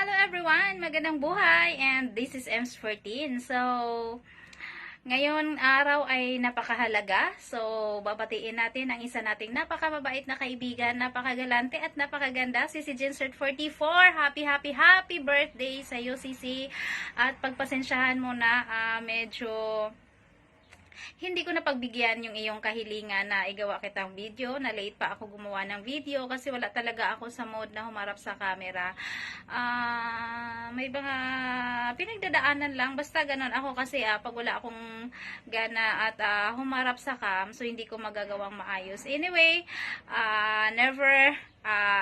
Hello everyone! Magandang buhay! And this is Ems14. So, ngayon araw ay napakahalaga. So, babatiin natin ang isa nating napakababait na kaibigan, napakagalante at napakaganda, si Jensert 44. Happy birthday sa iyo, Sisi. At pagpasensyahan mo na medyo hindi ko na pagbigyan yung iyong kahilingan na igawa kitang video, na late pa ako gumawa ng video kasi wala talaga ako sa mode na humarap sa camera. May mga pinagdadaanan lang, basta ganun ako kasi pag wala akong gana at humarap sa cam, so hindi ko magagawang maayos. Anyway,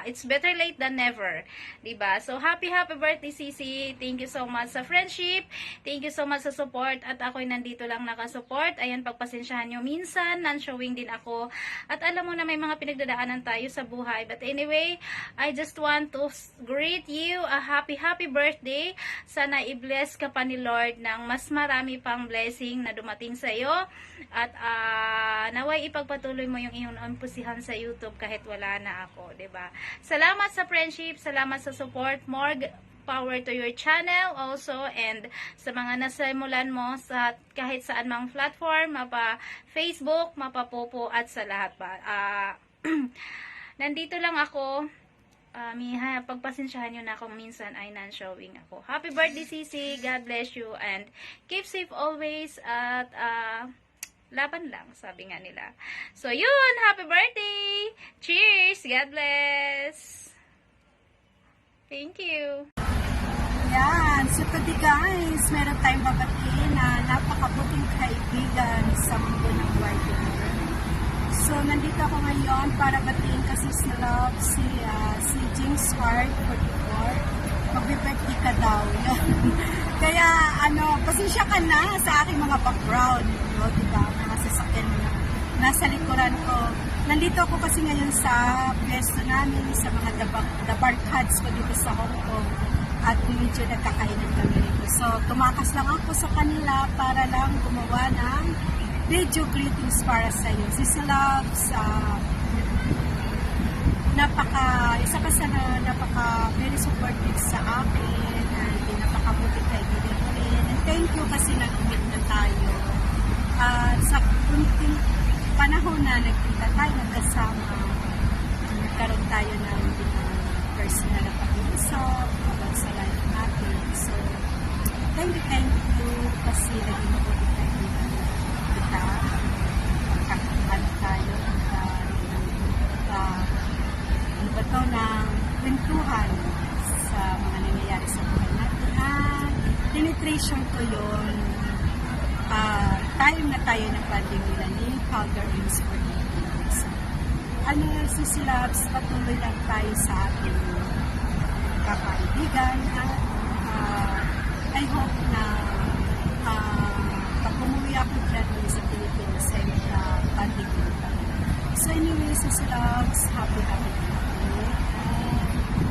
it's better late than never, diba? So, happy birthday, Sisi. Thank you so much sa friendship. Thank you so much sa support. At ako'y nandito lang nakasupport. Ayan, pagpasensyahan nyo. Minsan, non-showing din ako. At alam mo na may mga pinagdadaanan tayo sa buhay. But anyway, I just want to greet you a happy birthday. Sana i-bless ka pa ni Lord ng mas marami pang blessing na dumating sa iyo. At naway ipagpatuloy mo yung iyong impusihan sa YouTube kahit wala na ako, diba? Salamat sa friendship, salamat sa support, more power to your channel also, and sa mga nasimulan mo sa kahit saan mang platform, mapa Facebook, mapa Popo, at sa lahat pa. Nandito lang ako. Pagpasensyahan nyo na kung minsan ay non-showing ako. Happy birthday, Sisi. God bless you and keep safe always at laban lang, sabi nga nila. So, yun! Happy birthday! Cheers! God bless! Thank you! Yan. So, today guys, meron tayong babatiin na napakabuting kaibigan sa mundo ng writing. So, nandito ako ngayon para batiin kasi si Love, si James Hart, 44. Magbe-birthday ka daw. Kaya, pasensya ka na sa aking mga background. No? Diba? Mga sasakyan na nasa likuran ko. Nandito ako kasi ngayon sa pwesto namin, sa mga dabarkads ko dito sa Hong Kong. At medyo nagkakainan kami rito. So, tumakas lang ako sa kanila para lang gumawa ng video greetings para sa iyo. Si Loves, isa ka sa very supportive sa akin, and napakabuti kaibigan ko rin. And thank you kasi nag-meet na tayo. Sa kunting panahon na nagkita tayo, nagkasama, nagkaroon tayo ng personal na pag-iusap about sa life natin. So, thank you kasi naging mabuti kaibigan kita. Magkakaroon tayo ng kwentuhan sa mga nangyayari sa buhay natin. Tinitration ko yun. Time na tayo ng pandemya nila ni Calder Rings for Days. Sisilabs, patuloy lang tayo sa ating kakaibigan at I hope na pag umuwi ako dyan sa Pilipinas ay pandemya. So anyway, Sisilabs, happy birthday.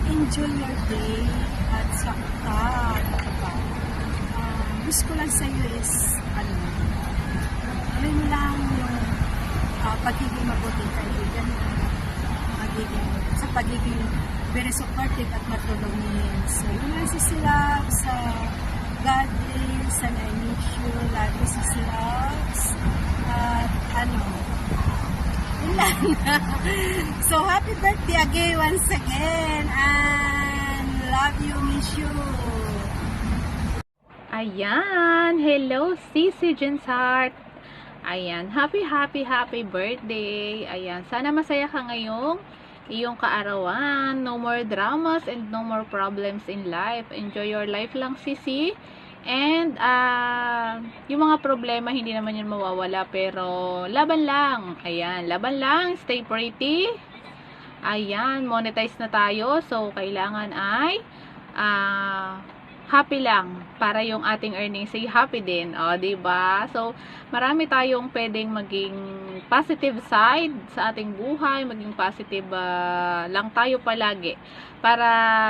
Enjoy your day at saka wish ko lang sa iyo is gawin mo lang yung pagiging mabuting kaibigan sa pagiging very supportive at matulungin. So yun lang sila sa God bless and I miss you lagi sila at yun lang. So happy birthday again once again and love you, miss you. Ayan, hello Sisi Jensart. Ayan, happy birthday. Ayan, sana masaya ka ngayong iyong kaarawan. No more dramas and no more problems in life. Enjoy your life lang, Sisi. And yung mga problema hindi naman yun mawawala, pero laban lang. Ayan, laban lang, stay pretty. Ayan, monetize na tayo. So kailangan ay happy lang para yung ating earnings ay happy din. O, diba? So, marami tayong pwedeng maging positive side sa ating buhay, maging positive lang tayo palagi para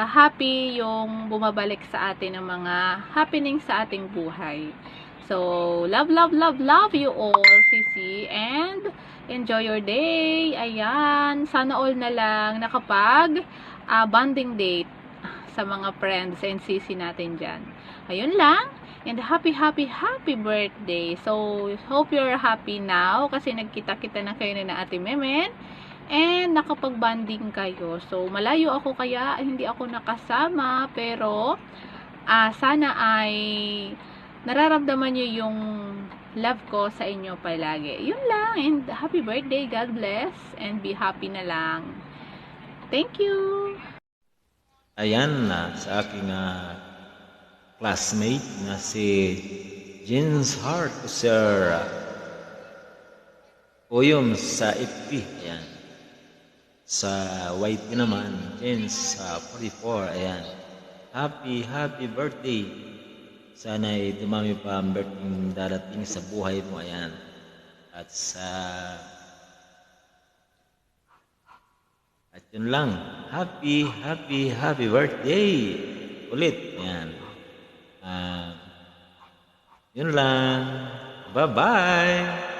happy yung bumabalik sa atin ng mga happening sa ating buhay. So, love you all, Sisi, and enjoy your day. Ayan, sana all na lang nakapag bonding date sa mga friends and sisi natin dyan. Ayun lang. And happy birthday. So, hope you're happy now kasi nagkita-kita na kayo na Ate Memen. And nakapag-banding kayo. So, malayo ako kaya hindi ako nakasama. Pero, sana ay nararamdaman nyo yung love ko sa inyo palagi. Yun lang. And happy birthday. God bless. And be happy na lang. Thank you. Ayan na sa aking classmate na si Jens Hart Sir Uyom sa FB. Ayan. Sa YT naman, Jens 44. Ayan. Happy birthday. Sana'y dumami pa ang birthday darating sa buhay mo. Ayan. At yun lang. Happy birthday. Ulit. Ayan. Yun lang. Bye-bye.